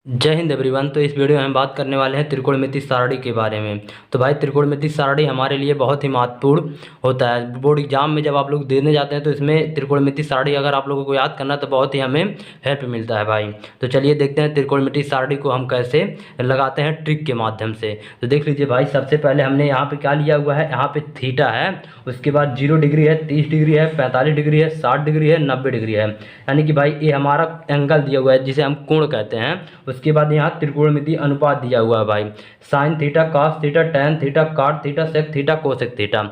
जय हिंद एवरीवन। तो इस वीडियो में हम बात करने वाले हैं त्रिकोणमिति सारणी के बारे में। तो भाई त्रिकोणमिति सारणी हमारे लिए बहुत ही महत्वपूर्ण होता है। बोर्ड एग्जाम में जब आप लोग देने जाते हैं तो इसमें त्रिकोणमिति सारणी अगर आप लोगों को याद करना तो बहुत ही हमें हेल्प मिलता है भाई। तो चलिए देखते हैं त्रिकोणमिति सारणी को हम कैसे लगाते हैं ट्रिक के माध्यम से। तो देख लीजिए भाई, सबसे पहले हमने यहाँ पे क्या लिया हुआ है, यहाँ पे थीटा है, उसके बाद 0 डिग्री है, 30 डिग्री है, 45 डिग्री है, 60 डिग्री है, 90 डिग्री है। यानी कि भाई ये हमारा एंगल दिया हुआ है जिसे हम कोण कहते हैं। उसके बाद यहाँ त्रिकोणमिति अनुपात दिया हुआ है भाई, sine theta, cos theta, tan theta, cot theta, sec theta, cosec theta.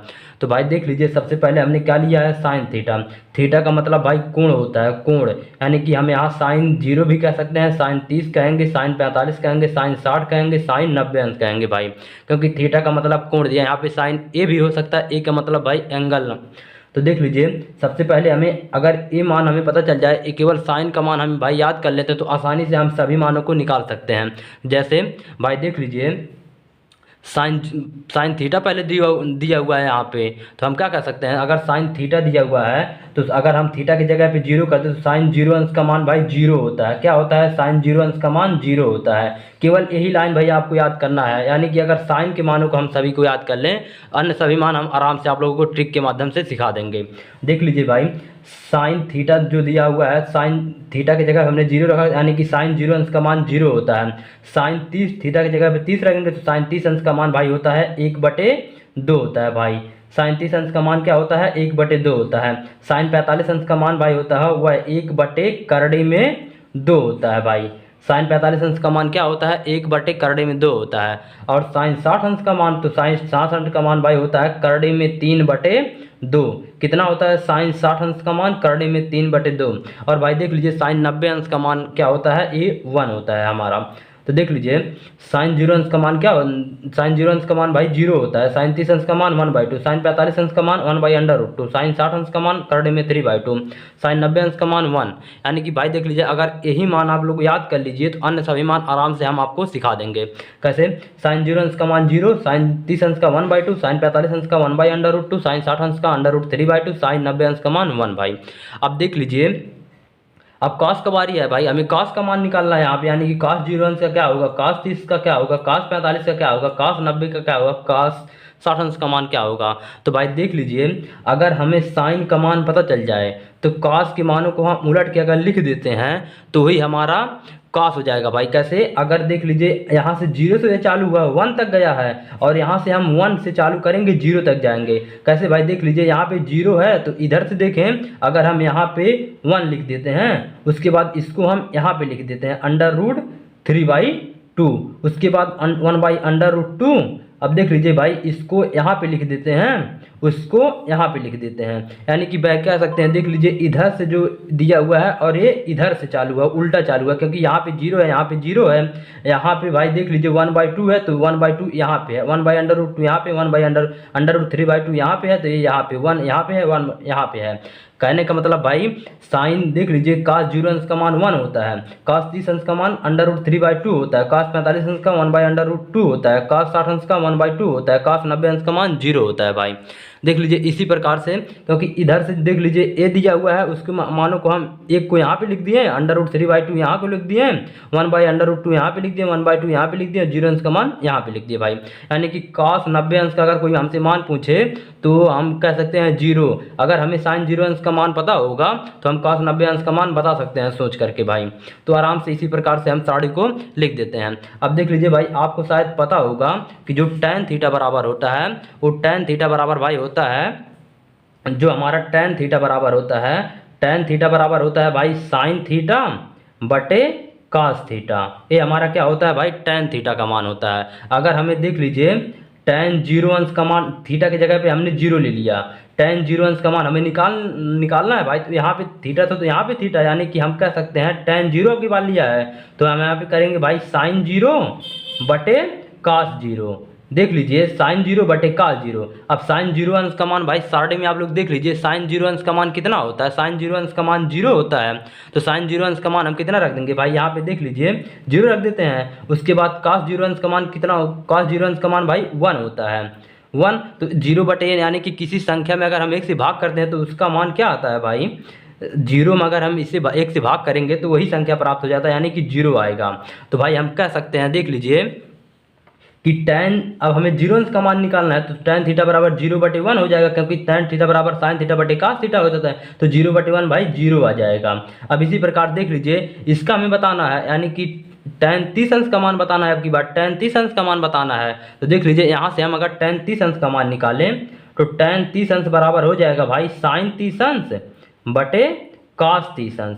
तो भाई देख लीजिए, सबसे पहले हमने क्या लिया है, साइन थीटा। थीटा का मतलब भाई कोण होता है, कोण। यानी कि हम यहाँ साइन 0 भी कह सकते हैं, साइन 30 कहेंगे, साइन 45 कहेंगे, साइन 60 कहेंगे, साइन 90 अंश कहेंगे भाई, क्योंकि थीटा का मतलब कोण दिया। यहाँ पे साइन ए भी हो सकता है, ए का मतलब भाई एंगल। तो देख लीजिए, सबसे पहले हमें अगर ये मान हमें पता चल जाए, ये केवल साइन का मान हम भाई याद कर लेते हैं तो आसानी से हम सभी मानों को निकाल सकते हैं। जैसे भाई देख लीजिए, साइन साइन थीटा पहले दिया हुआ है यहाँ पे, तो हम क्या कर सकते हैं, अगर साइन थीटा दिया हुआ है तो अगर हम थीटा की जगह पे 0 करते हैं तो साइन 0 अंश का मान भाई 0 होता है। क्या होता है, साइन 0 अंश का मान 0 होता है। केवल यही लाइन भाई आपको याद करना है। यानी कि अगर साइन के मानों को हम सभी को याद कर लें, अन्य सभी मान हम आराम से आप लोगों को ट्रिक के माध्यम से सिखा देंगे। देख लीजिए भाई, साइन थीटा जो दिया हुआ है, साइन थीटा की जगह हमने 0 रखा, यानी कि साइन 0 अंश का मान 0 होता है। साइन 30 थीटा की जगह पे 30 रखेंगे तो साइन 30 अंश का मान भाई होता है 1/2 होता है भाई। साइन 30 अंश का मान क्या होता है, 1/2 होता है। साइन 45 अंश का मान भाई होता है वह 1/2 होता है भाई। साइन 45 अंश का मान क्या होता है, 1/2 होता है। और साइन 60 अंश का मान, तो साइन 60 अंश का मान भाई होता है 3/2। कितना होता है, साइन 60 अंश का मान 3/2। और भाई देख लीजिए, साइन 90 अंश का मान क्या होता है, ये 1 होता है हमारा। तो देख लीजिए, साइन 0 अंश का मान क्या, साइन 0 अंश का मान भाई 0 होता है। साइन 30 अंश का मान 1/2, साइन 45 अंश का मान 1/√2, साइन 60 अंश का मान 3/2, साइन 90 अंश का मान 1। यानी कि भाई देख लीजिए, अगर यही मान आप लोग याद कर लीजिए तो अन्य सभी मान आराम से हम आपको सिखा देंगे। कैसे, साइन 0 अंश का मान 0, साइन 30 अंश का 1/2, साइन 45 अंश का 1/√2, साइन 60 अंश का √3/2, साइन 90 अंश का मान 1 भाई। अब देख लीजिए, अब कॉस का बारी है भाई, हमें कॉस का मान निकालना है यहाँ पे। यानी कि कॉस 0 अंश का क्या होगा, कॉस 30 का क्या होगा, कॉस 45 का क्या होगा, कॉस 90 का क्या होगा, कॉस 60 अंश का मान क्या होगा। तो भाई देख लीजिए, अगर हमें साइन का मान पता चल जाए तो कॉस के मानों को हम उलट के अगर लिख देते हैं तो वही हमारा कॉस हो जाएगा भाई। कैसे, अगर देख लीजिए, यहाँ से 0 से चालू हुआ 1 तक गया है, और यहाँ से हम 1 से चालू करेंगे 0 तक जाएंगे। कैसे भाई देख लीजिए, यहाँ पे 0 है तो इधर से देखें, अगर हम यहाँ पे 1 लिख देते हैं, उसके बाद इसको हम यहाँ पे लिख देते हैं √3/2, उसके बाद 1/√2। अब देख लीजिए भाई, इसको यहाँ पे लिख देते हैं, उसको यहाँ पे लिख देते हैं। यानी कि भाई कह सकते हैं, देख लीजिए, इधर से जो दिया हुआ है और ये इधर से चालू हुआ, उल्टा चालू हुआ, क्योंकि यहाँ पे 0 है, यहाँ पे 0 है। यहाँ पे भाई देख लीजिए 1/2 है तो 1/2 यहाँ पे है, 1/√2 यहाँ पे, 1/√3/2 यहाँ पे है, तो ये यहाँ पे 1 यहाँ पे है, 1 यहाँ पे है। कहने का मतलब भाई, साइन देख लीजिए, cos 0 अंश का मान 1 होता है, cos 30 अंश का मान √3/2 होता है, cos 45 अंश का 1/√2 होता है, cos 60 अंश का 1/2 होता है, cos 90 अंश का मान 0 होता है भाई। देख लीजिए इसी प्रकार से, क्योंकि इधर से देख लीजिए ए दिया हुआ है, उसके मानों को हम एक को यहाँ पे लिख दिए, √3/2 यहाँ को लिख दिए, 1/√2 यहाँ पे लिख दिए, 1/2 यहाँ पे लिख दिए, 0 अंश का मान यहाँ पे लिख दिए भाई। यानी कि cos 90 अंश का अगर कोई हमसे मान पूछे तो हम कह सकते हैं 0। अगर हमें साइन 0 अंश का मान पता होगा तो हम cos 90 अंश का मान बता सकते हैं सोच करके भाई। तो आराम से इसी प्रकार से हम सारणी को लिख देते हैं। अब देख लीजिए भाई, आपको शायद पता होगा कि जो tan थीटा बराबर होता है, वो tan थीटा बराबर भाई होता है, जो हमारा tan थीटा बराबर होता है, tan थीटा बराबर होता है भाई साइन थीटा बटे cos थीटा। ये हमारा क्या होता है भाई, tan थीटा का मान होता है। अगर हमें देख लीजिए, tan 0 अंश का मान, थीटा की जगह पे हमने 0 ले लिया, tan 0 अंश का मान हमें निकालना है भाई। तो यहाँ पे थीटा था तो यहाँ पे थीटा, यानी कि हम कह सकते हैं tan 0 की बात लिया है तो हम यहाँ पे करेंगे भाई साइन 0 बटे cos 0। देख लीजिए, साइन 0 बटे cos 0। अब साइन 0 अंश का मान भाई सारणी में आप लोग देख लीजिए, साइन 0 अंश का मान कितना होता है, साइन 0 अंश का मान 0 होता है। तो साइन 0 अंश का मान हम कितना रख देंगे भाई, यहाँ पे देख लीजिए 0 रख देते हैं। उसके बाद cos 0 अंश का मान कितना, cos 0 अंश का मान भाई 1 होता है, 1। तो 0 बटे, यानी कि किसी संख्या में अगर हम 1 से भाग करते हैं तो उसका मान क्या आता है भाई, जीरो में अगर हम इसे एक से भाग करेंगे तो वही संख्या प्राप्त हो जाता है, यानी कि जीरो आएगा। तो भाई हम कह सकते हैं, देख लीजिए कि tan, अब हमें जीरो अंश का मान निकालना है, तो tan थीटा बराबर 0/1 हो जाएगा, क्योंकि tan थीटा बराबर sin थीटा बटे cos थीटा हो जाता है, तो 0/1 भाई जीरो आ जाएगा। अब इसी प्रकार देख लीजिए, इसका हमें बताना है, यानी कि tan 30 अंश का मान बताना है। अब की बात tan 30 अंश का मान बताना है, तो देख लीजिए यहाँ से हम अगर tan 30 अंश का मान निकालें तो tan 30 अंश बराबर हो जाएगा भाई sin 30 अंश बटे cos 30 अंश,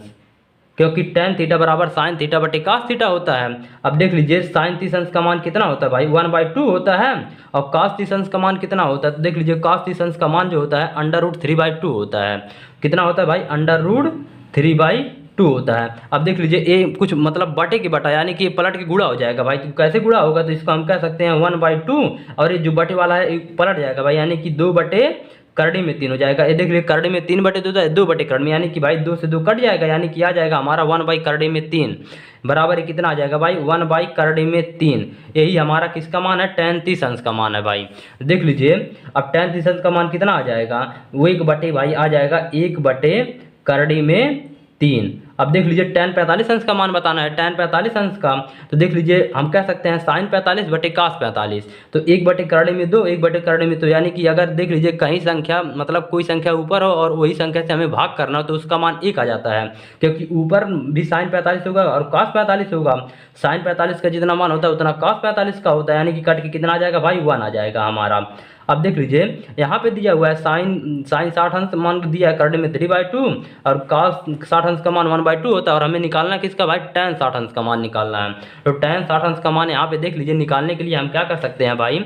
क्योंकि tan थीटा बराबर sin थीटा बटे cos थीटा होता है। अब देख लीजिए sin 30 अंश का मान कितना होता है भाई 1/2 होता है, और cos 30 अंश का मान कितना होता है, तो देख लीजिए cos 30 अंश का मान जो होता है √3/2 होता है। कितना होता है भाई √3/2 होता है। अब देख लीजिए ये कुछ मतलब बटे के बटा, यानी कि ये पलट के गुणा हो जाएगा भाई। तो कैसे गुणा होगा, तो इसको हम कह सकते हैं 1/2, और ये जो बटे वाला है पलट जाएगा भाई, यानी कि 2/3 हो जाएगा। ये देख लीजिए करड़ी में 3/2 होता है, 2/3 यानी कि भाई 2 से 2 कट जाएगा, यानी कि आ जाएगा हमारा 1/3 बराबर है कितना आ जाएगा भाई 1/3। यही हमारा किसका मान है, tan 30 अंश का मान है भाई। देख लीजिए अब tan 30 अंश का मान कितना आ जाएगा, वो 1 भाई आ जाएगा 1/3। अब देख लीजिए tan 45 अंश का मान बताना है, tan 45 अंश का, तो देख लीजिए हम कह सकते हैं sin 45 बटे cos 45, तो 1/2 1/2 तो यानी कि अगर देख लीजिए कहीं संख्या मतलब कोई संख्या ऊपर हो और वही संख्या से हमें भाग करना हो तो उसका मान 1 आ जाता है, क्योंकि ऊपर भी sin 45 होगा और cos 45 होगा। sin 45 का जितना मान होता है उतना cos 45 का होता है, यानी कि कट के कितना आ जाएगा भाई 1 आ जाएगा हमारा। अब देख लीजिए यहाँ पे दिया हुआ है sin 60 अंश मान दिया है करड़े में 3/2, और cos 60 अंश का मान 1/2 होता है, और हमें निकालना किसका भाई tan 60 अंश का मान निकालना है। तो tan 60 अंश का मान यहाँ पे देख लीजिए निकालने के लिए हम क्या कर सकते हैं भाई,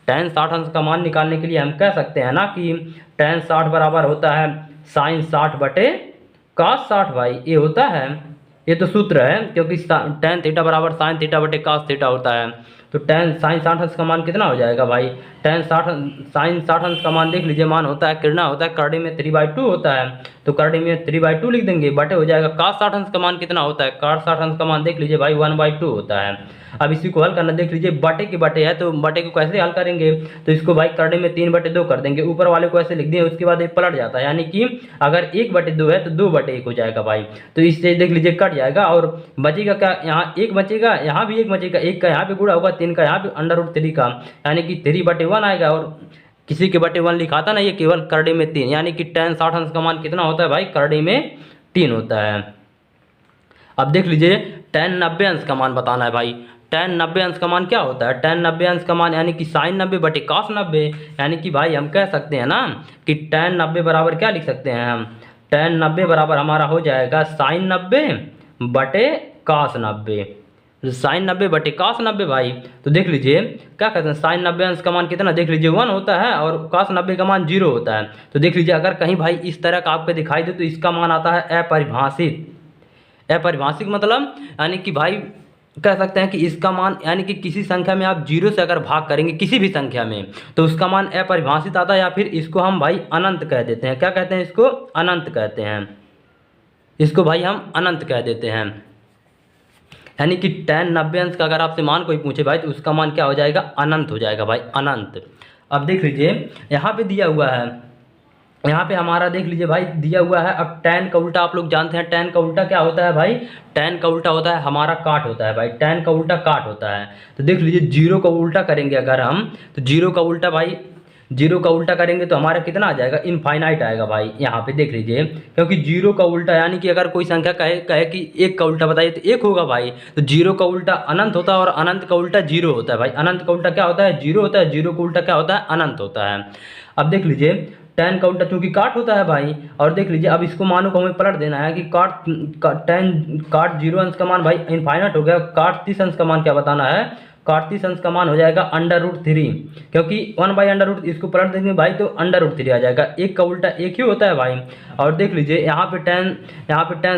tan 60 अंश का मान निकालने के लिए हम कह सकते हैं ना कि tan 60 बराबर होता है sin 60 बटे cos 60 भाई, ये होता है, ये तो सूत्र है, क्योंकि tan थीटा बराबर sin थीटा बटे cos थीटा होता है। तो tan sin 60 अंश का मान कितना हो जाएगा भाई, sin 60 अंश का मान देख लीजिए मान होता है कितना होता है करड़े में 3/2 होता है, तो करड़े में 3/2 लिख देंगे, बटे हो जाएगा cos 60 अंश का मान कितना होता है, cos 60 अंश का मान देख लीजिए भाई 1/2 होता है। अब इसी को हल करना, देख लीजिए बटे के बटे है, तो बटे को कैसे हल करेंगे, तो इसको भाई करड़े में 3/2 कर देंगे, ऊपर वाले को ऐसे लिख दिए, उसके बाद ये पलट जाता है, यानी कि अगर 1/2 है तो 2/1 हो जाएगा भाई। तो इससे देख लीजिए कट जाएगा, और बचेगा क्या, यहाँ 1 बचेगा, यहाँ भी 1 बचेगा, 1 का यहाँ पे गुणा होगा, 3 का यहाँ पे √3 का, यानी कि 3/1 आएगा। और किसी के बटे 1 लिखाता ना, ये केवल करड़े में 3, यानी कि tan 60 अंश का मान कितना होता है भाई करड़े में 3 होता है। अब देख लीजिए tan 90 अंश का मान बताना है भाई, tan 90 अंश का मान क्या होता है, tan 90 अंश का मान यानी कि sin 90 बटे cos 90, यानी कि भाई हम कह सकते हैं ना कि tan 90 बराबर क्या लिख सकते हैं हम, tan 90 बराबर हमारा हो जाएगा sin 90 बटे cos 90, sin 90 बटे cos 90 भाई। तो देख लीजिए क्या कहते हैं sin 90 अंश का मान कितना, देख लीजिए 1 होता है, और cos 90 का मान 0 होता है। तो देख लीजिए अगर कहीं भाई इस तरह का आपको दिखाई दे तो इसका मान आता है अपरिभाषित। अपरिभाषिक मतलब यानी कि भाई कह सकते हैं कि इसका मान यानी कि किसी संख्या में आप 0 से अगर भाग करेंगे किसी भी संख्या में तो उसका मान अपरिभाषित आता है, या फिर इसको हम भाई अनंत कह देते हैं। क्या कहते हैं इसको, अनंत कहते हैं, इसको भाई हम अनंत कह देते हैं। यानी कि tan 90 अंश का अगर आपसे मान कोई पूछे भाई तो उसका मान क्या हो जाएगा, अनंत हो जाएगा भाई, अनंत। अब देख लीजिए यहाँ पे दिया हुआ है, यहाँ पे हमारा देख लीजिए भाई दिया हुआ है। अब tan का उल्टा आप लोग जानते हैं, tan का उल्टा क्या होता है भाई, tan का उल्टा होता है हमारा काट होता है भाई, tan का उल्टा काट होता है। तो देख लीजिए 0 का उल्टा करेंगे अगर हम, तो 0 का उल्टा भाई 0 का उल्टा करेंगे तो हमारा कितना आ जाएगा, इनफाइनाइट आएगा भाई। यहाँ पे देख लीजिए क्योंकि 0 का उल्टा यानी कि अगर कोई संख्या कहे कि 1 का उल्टा बताइए तो 1 होगा भाई, तो 0 का उल्टा अनंत होता है और अनंत का उल्टा 0 होता है भाई। अनंत का उल्टा क्या होता है, 0 होता है, 0 का उल्टा क्या होता है, अनंत होता है। अब देख लीजिए tan का उल्टा चूंकि काट होता है भाई, और देख लीजिए अब इसको मानो को हमें पलट देना है कि काट 0 अंश का मान भाई इनफाइनाइट हो गया, काट 30 अंश का मान क्या बताना है, काट 30 अंश का मान हो जाएगा √3, क्योंकि 1/√, इसको पलट देंगे भाई तो √3 आ जाएगा। 1 का उल्टा 1 ही होता है भाई। और देख लीजिए यहाँ पे tan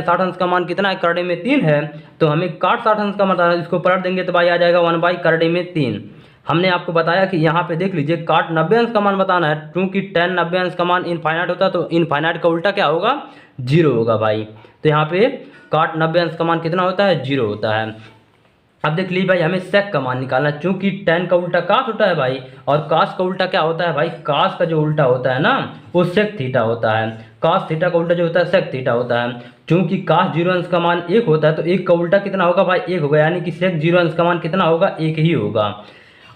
60 अंश का मान कितना है, करड़े में 3 है, तो हमें काट 60 अंश का बताना है, इसको पलट देंगे तो भाई आ जाएगा 1/3। हमने आपको बताया कि यहाँ पे देख लीजिए काट 90 अंश का मान बताना है, क्योंकि tan 90 अंश का मान इनफाइनाइट होता है, तो इनफाइनाइट का उल्टा क्या होगा, 0 होगा भाई। तो यहाँ पे काट 90 अंश का मान कितना होता है, 0 होता है। अब देख लीजिए भाई, हमें सेक का मान निकालना है, चूंकि tan का उल्टा कास होता है भाई, और कास का उल्टा क्या होता है भाई, कास का जो उल्टा होता है ना वो सेक थीटा होता है। कास थीटा का उल्टा जो होता है सेक थीटा होता है। चूंकि कास 0 अंश का मान 1 होता है तो 1 का उल्टा कितना होगा भाई, 1 होगा, यानी कि सेक 0 अंश का मान कितना होगा, 1 ही होगा।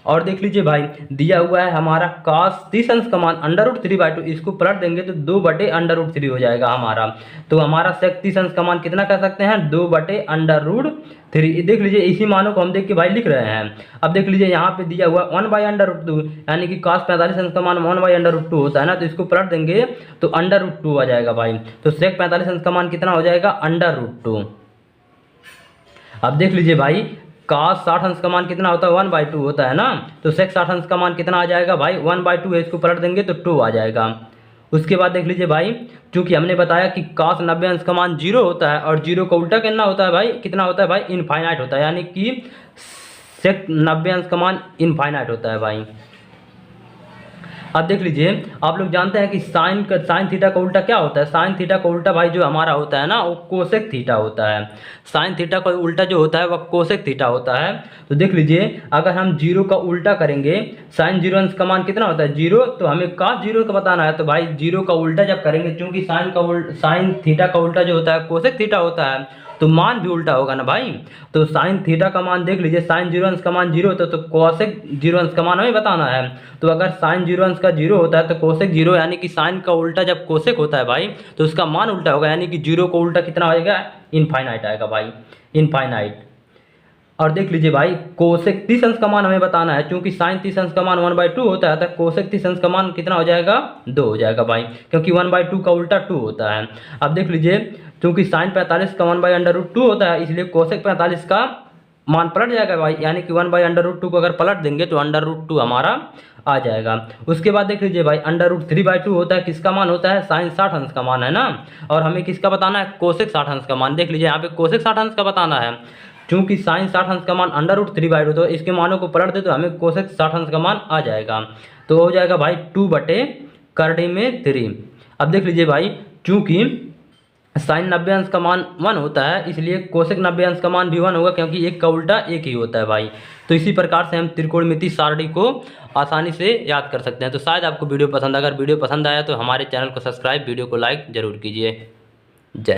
और देख लीजिए भाई, दिया हुआ है हमारा कास 30 अंश का मान √3/2, इसको पलट देंगे तो 2/√3 हो जाएगा हमारा। तो हमारा सेक 30 अंश का मान कितना कह सकते हैं, 2/√3। देख लीजिए, इसी मानों को हम देख के भाई लिख रहे हैं। अब देख लीजिए यहाँ पे दिया हुआ 1/√2, यानी कि कास 45 अंश का मान 1/√2 होता है ना, तो इसको पलट देंगे तो √2 आ जाएगा भाई। तो सेक 45 अंश का मान कितना हो जाएगा, √2। अब देख लीजिए भाई, कास 60 अंश का मान कितना होता है, 1/2 होता है ना, तो सेक 60 अंश का मान कितना आ जाएगा भाई, 1/2 है, इसको पलट देंगे तो 2 आ जाएगा। उसके बाद देख लीजिए भाई, चूंकि हमने बताया कि कास 90 अंश का मान 0 होता है, और 0 का उल्टा कितना होता है भाई, कितना होता है भाई, इनफाइनाइट होता है, यानी कि सेक 90 अंश का मान इनफाइनाइट होता है भाई। अब देख लीजिए, आप लोग जानते हैं कि साइन थीटा का उल्टा क्या होता है, साइन थीटा का उल्टा भाई जो हमारा होता है ना वो कोसेक थीटा होता है। साइन थीटा का उल्टा जो होता है वह कोसेक थीटा होता है। तो देख लीजिए, अगर हम 0 का उल्टा करेंगे, साइन 0 अंश का मान कितना होता है 0, तो हमें कास 0 का बताना है, तो भाई 0 का उल्टा जब करेंगे, चूंकि साइन थीटा का उल्टा जो होता है कोसेक थीटा होता है, तो मान भी उल्टा होगा ना भाई। तो साइन थीटा का मान देख लीजिए, साइन 0 अंश का मान 0 होता है, तो कोसेक 0 अंश का मान हमें बताना है। तो अगर साइन 0 अंश का 0 होता है तो कोसेक 0, यानी कि साइन का उल्टा जब कोसेक होता है भाई तो उसका मान उल्टा होगा, यानी कि 0 का उल्टा कितना आएगा, इनफाइनाइट आएगा भाई, इनफाइनाइट। और देख लीजिए भाई, कोसेक 30 अंश का मान हमें बताना है, क्योंकि साइन 30 अंश का मान 1/2 होता है, तो कोसेक 30 अंश का मान कितना हो जाएगा, 2 हो जाएगा भाई, क्योंकि 1/2 का उल्टा 2 होता है। अब देख लीजिए, क्योंकि साइन 45 का 1/√2 होता है, इसलिए कोसेक 45 का मान पलट जाएगा भाई, यानी कि 1/√2 को अगर पलट देंगे तो √2 हमारा आ जाएगा। उसके बाद देख लीजिए भाई, √3/2 होता है, किसका मान होता है, साइन 60 अंश का मान है ना, और हमें किसका बताना है, कोसेक 60 अंश का मान। देख लीजिए यहाँ पे कोसेक 60 अंश का बताना है, चूंकि साइन 60 अंश का मान √3/2, तो इसके मानों को पलट दे तो हमें कोसेक 60 अंश का मान आ जाएगा। तो हो जाएगा भाई 2/√3। अब देख लीजिए भाई, चूंकि साइन 90 अंश का मान 1 होता है, इसलिए कोसेक 90 अंश का मान भी 1 होगा, क्योंकि 1 का उल्टा 1 ही होता है भाई। तो इसी प्रकार से हम त्रिकोणमिति सारणी को आसानी से याद कर सकते हैं। तो शायद आपको वीडियो पसंद, अगर वीडियो पसंद आया तो हमारे चैनल को सब्सक्राइब, वीडियो को लाइक जरूर कीजिए। जय